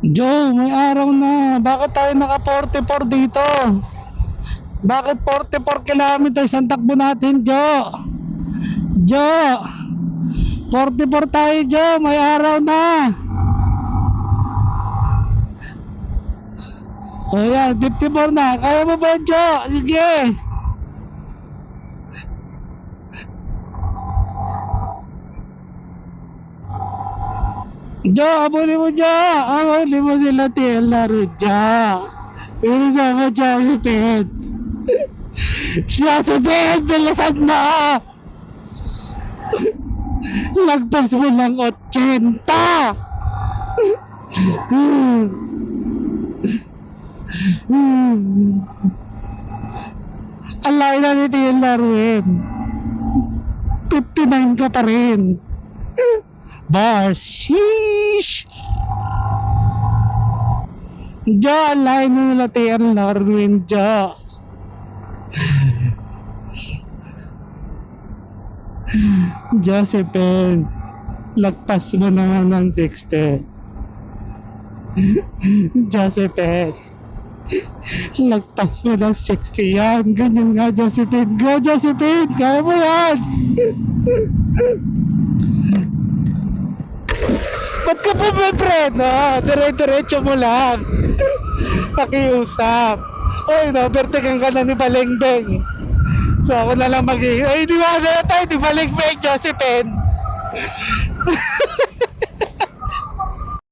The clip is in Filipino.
Joe, may araw na. Bakit tayo naka 44 dito? Bakit 44 kilometers ang takbo natin, Joe? Joe, 44 tayo, Joe. May araw na. O yan, 54 na. Kaya mo ba, Joe? Sige. Joe, abuli mo, Joe. Abuli mo sila laro, Joe. Pero sama, Josephine. Josephine, bilisan mo. Lagpas mo ng 80. Alay na nito yung laruin. 59 ka pa rin. Bars. Sheesh. Jo, alay na nila yung laruin, Jo. Josephine, lagpas mo naman ng 60. Josephine, lagpas mo ng 60 yan. Ganyan nga, Josephine. Go, Josephine! Kaya mo yan! Ba't ka po may preno? Dire-diretso mo lang. Pakiusap. Oy, na-overtaken ka na ni Balengbeng. So ako na lang ay di ba na tayo, di Balengbeng, Josephine.